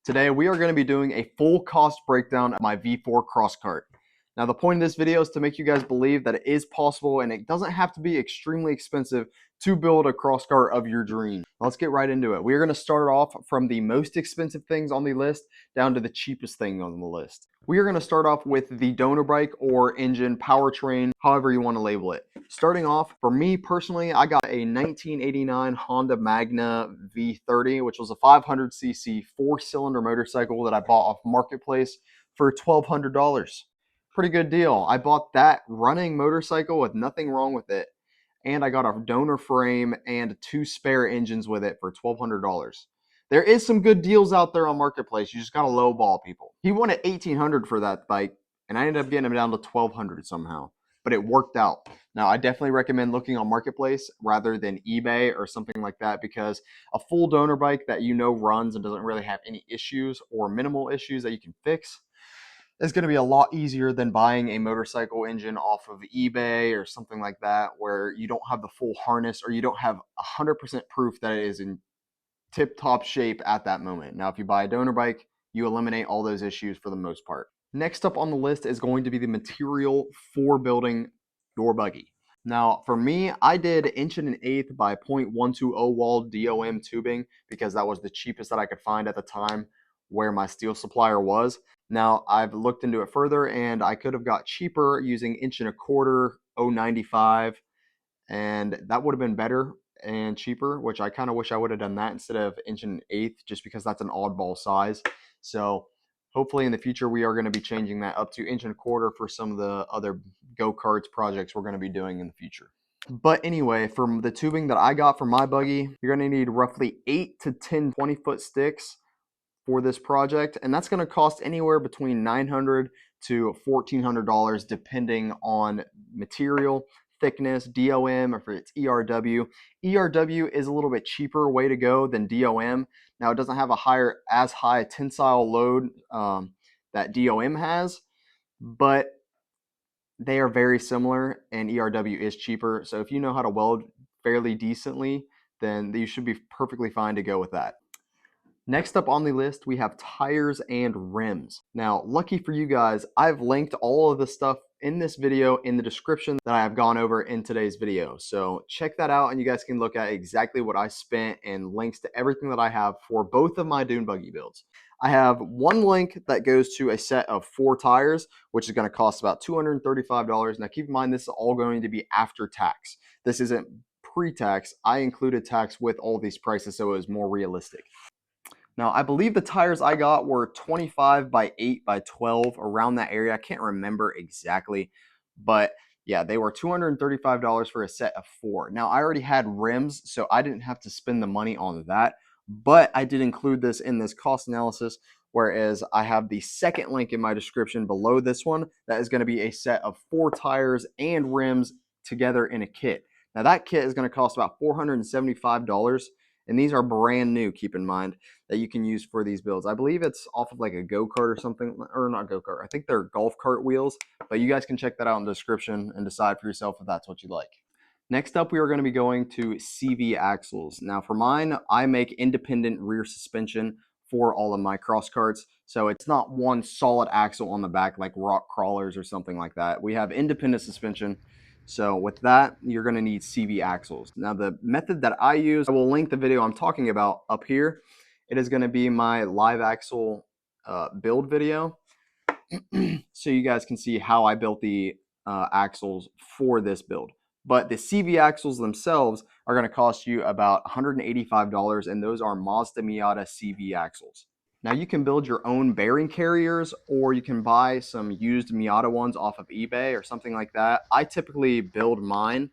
Today we are going to be doing a full cost breakdown of my V4 CROSSKART. Now the point of this video is to make you guys believe that it is possible and it doesn't have to be extremely expensive to build a CROSSKART of your dream. Let's get right into it. We are going to start off from the most expensive things on the list down to the cheapest thing on the list. We are going to start off with the donor bike or engine, powertrain, however you want to label it. Starting off, for me personally, I got a 1989 Honda Magna V30, which was a 500cc 4-cylinder motorcycle that I bought off Marketplace for $1,200. Pretty good deal. I bought that running motorcycle with nothing wrong with it, and I got a donor frame and 2 spare engines with it for $1,200. There is some good deals out there on Marketplace. You just gotta lowball people. He wanted $1,800 for that bike, and I ended up getting him down to $1,200 somehow, but it worked out. Now, I definitely recommend looking on Marketplace rather than eBay or something like that, because a full donor bike that you know runs and doesn't really have any issues or minimal issues that you can fix is going to be a lot easier than buying a motorcycle engine off of eBay or something like that, where you don't have the full harness or you don't have 100% proof that it is in tip-top shape at that moment. Now, if you buy a donor bike, you eliminate all those issues for the most part. Next up on the list is going to be the material for building your buggy. Now, for me, I did 1 1/8 by 0.120 wall DOM tubing because that was the cheapest that I could find at the time where my steel supplier was. Now, I've looked into it further and I could have got cheaper using 1 1/4 0.95, and that would have been better and cheaper, which I kind of wish I would have done that instead of 1 1/8, just because that's an oddball size. So hopefully in the future we are going to be changing that up to 1 1/4 for some of the other go-karts projects we're going to be doing in the future. But anyway, from the tubing that I got for my buggy, you're going to need roughly 8 to 10 20-foot sticks for this project, and that's going to cost anywhere between $900 to $1,400 depending on material, thickness, DOM, or if it's ERW. ERW is a little bit cheaper way to go than DOM. Now, it doesn't have as high tensile load that DOM has, but they are very similar, and ERW is cheaper. So if you know how to weld fairly decently, then you should be perfectly fine to go with that. Next up on the list, we have tires and rims. Now, lucky for you guys, I've linked all of the stuff in this video in the description that I have gone over in today's video. So check that out and you guys can look at exactly what I spent and links to everything that I have for both of my dune buggy builds. I have one link that goes to a set of 4 tires, which is going to cost about $235. Now, keep in mind, this is all going to be after tax. This isn't pre-tax. I included tax with all these prices, so it was more realistic. Now, I believe the tires I got were 25 by 8 by 12, around that area. I can't remember exactly, but yeah, they were $235 for a set of 4. Now, I already had rims, so I didn't have to spend the money on that, but I did include this in this cost analysis, whereas I have the second link in my description below this one that is going to be a set of 4 tires and rims together in a kit. Now, that kit is going to cost about $475, and these are brand new, keep in mind, that you can use for these builds. I believe it's off of like a go-kart or something, or not go-kart. I think they're golf cart wheels, but you guys can check that out in the description and decide for yourself if that's what you like. Next up, we are going to be going to CV axles. Now for mine, I make independent rear suspension for all of my CROSSKARTs. So it's not one solid axle on the back like rock crawlers or something like that. We have independent suspension. So with that, you're going to need CV axles. Now the method that I use, I will link the video I'm talking about up here. It is going to be my live axle build video. So you guys can see how I built the axles for this build. But the CV axles themselves are going to cost you about $185, and those are Mazda Miata CV axles. Now you can build your own bearing carriers, or you can buy some used Miata ones off of eBay or something like that. I typically build mine,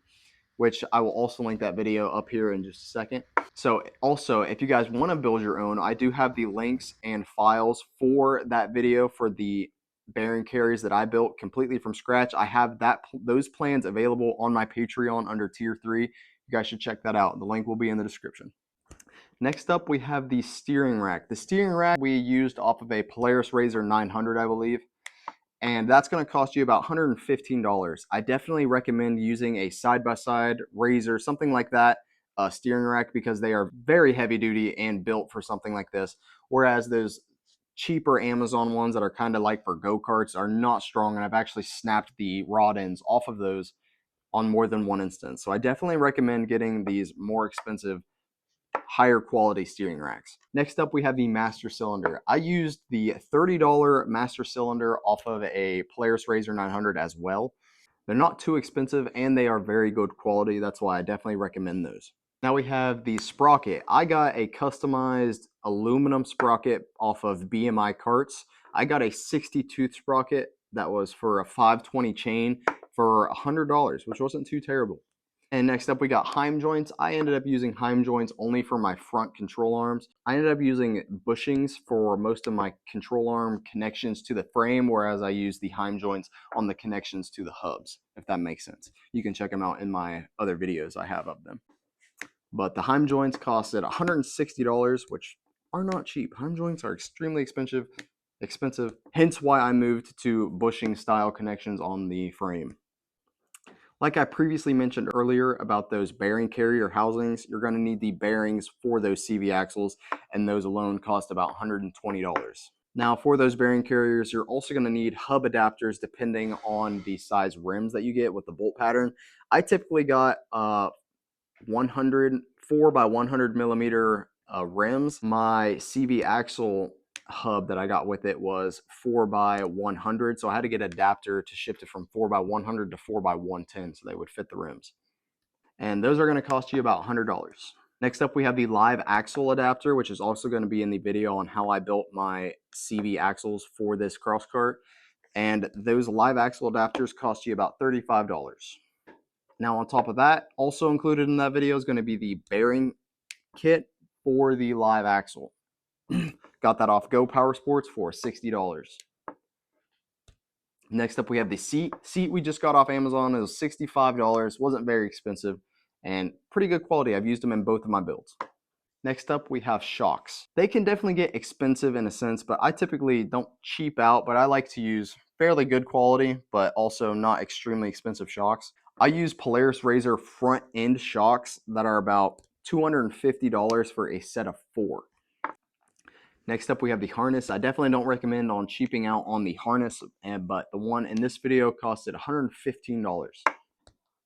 which I will also link that video up here in just a second. So also, if you guys want to build your own, I do have the links and files for that video for the bearing carriers that I built completely from scratch. I have those plans available on my Patreon under tier 3. You guys should check that out. The link will be in the description. Next up, we have the steering rack. The steering rack we used off of a Polaris RZR 900, I believe, and that's going to cost you about $115. I definitely recommend using a side-by-side RZR, something like that, steering rack, because they are very heavy duty and built for something like this, whereas those cheaper Amazon ones that are kind of like for go-karts are not strong, and I've actually snapped the rod ends off of those on more than one instance. So I definitely recommend getting these more expensive, higher quality steering racks. Next up, we have the master cylinder. I used the $30 master cylinder off of a Polaris RZR 900 as well. They're not too expensive and they are very good quality. That's why I definitely recommend those. Now we have the sprocket. I got a customized aluminum sprocket off of BMI Carts. I got a 60 tooth sprocket that was for a 520 chain for $100, which wasn't too terrible. And next up we got Heim joints. I ended up using Heim joints only for my front control arms. I ended up using bushings for most of my control arm connections to the frame, whereas I use the Heim joints on the connections to the hubs, if that makes sense. You can check them out in my other videos I have of them. But the Heim joints costed $160, which are not cheap. Heim joints are extremely expensive, hence why I moved to bushing style connections on the frame. Like I previously mentioned earlier about those bearing carrier housings, you're going to need the bearings for those CV axles, and those alone cost about $120. Now for those bearing carriers, you're also going to need hub adapters depending on the size rims that you get with the bolt pattern. I typically got 4 by 100 millimeter rims. My CV axle hub that I got with it was 4 by 100, so I had to get an adapter to shift it from 4 by 100 to 4 by 110 so they would fit the rims. And those are going to cost you about $100. Next up we have the live axle adapter, which is also going to be in the video on how I built my CV axles for this CROSSKART. And those live axle adapters cost you about $35. Now on top of that, also included in that video is going to be the bearing kit for the live axle. Got that off Go Power Sports for $60. Next up we have the seat. Seat we just got off Amazon. It was $65. Wasn't very expensive and pretty good quality. I've used them in both of my builds. Next up we have shocks. They can definitely get expensive in a sense, but I typically don't cheap out, but I like to use fairly good quality, but also not extremely expensive shocks. I use Polaris RZR front end shocks that are about $250 for a set of 4. Next up we have the harness. I definitely don't recommend on cheaping out on the harness, but the one in this video costed $115.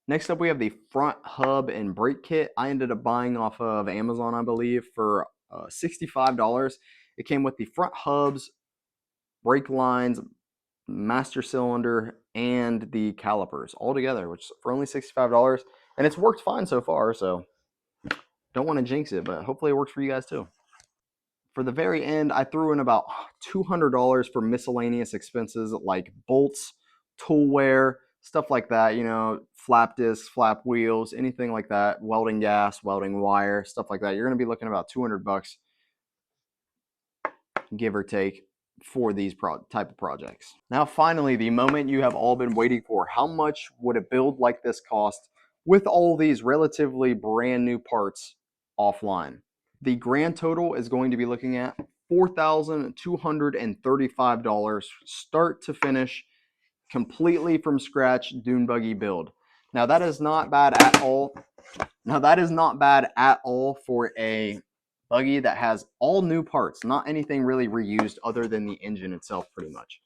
Next up we have the front hub and brake kit. I ended up buying off of Amazon, I believe, for $65. It came with the front hubs, brake lines, master cylinder, and the calipers all together, which for only $65. And it's worked fine so far, so don't want to jinx it, but hopefully it works for you guys too. For the very end, I threw in about $200 for miscellaneous expenses like bolts, tool wear, stuff like that, you know, flap discs, flap wheels, anything like that, welding gas, welding wire, stuff like that. You're going to be looking at about $200, give or take, for these type of projects. Now finally, the moment you have all been waiting for. How much would a build like this cost with all these relatively brand new parts offline? The grand total is going to be looking at $4,235 start to finish, completely from scratch dune buggy build. Now that is not bad at all. For a buggy that has all new parts, not anything really reused other than the engine itself pretty much.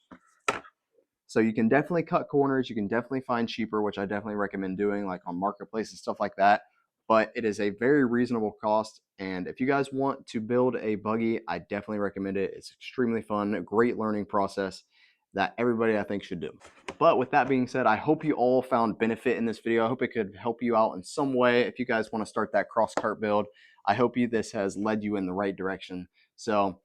So you can definitely cut corners, you can definitely find cheaper, which I definitely recommend doing, like on marketplace and stuff like that. But it is a very reasonable cost, and if you guys want to build a buggy, I definitely recommend it. It's extremely fun, great learning process that everybody I think should do. But with that being said, I hope you all found benefit in this video. I hope it could help you out in some way if you guys want to start that CrossKart build. I hope this has led you in the right direction. So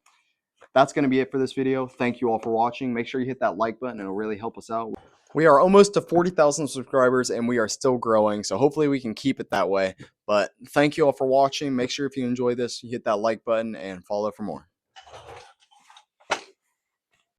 that's going to be it for this video. Thank you all for watching. Make sure you hit that like button. It'll really help us out. We are almost to 40,000 subscribers and we are still growing. So hopefully we can keep it that way. But thank you all for watching. Make sure if you enjoy this, you hit that like button and follow for more.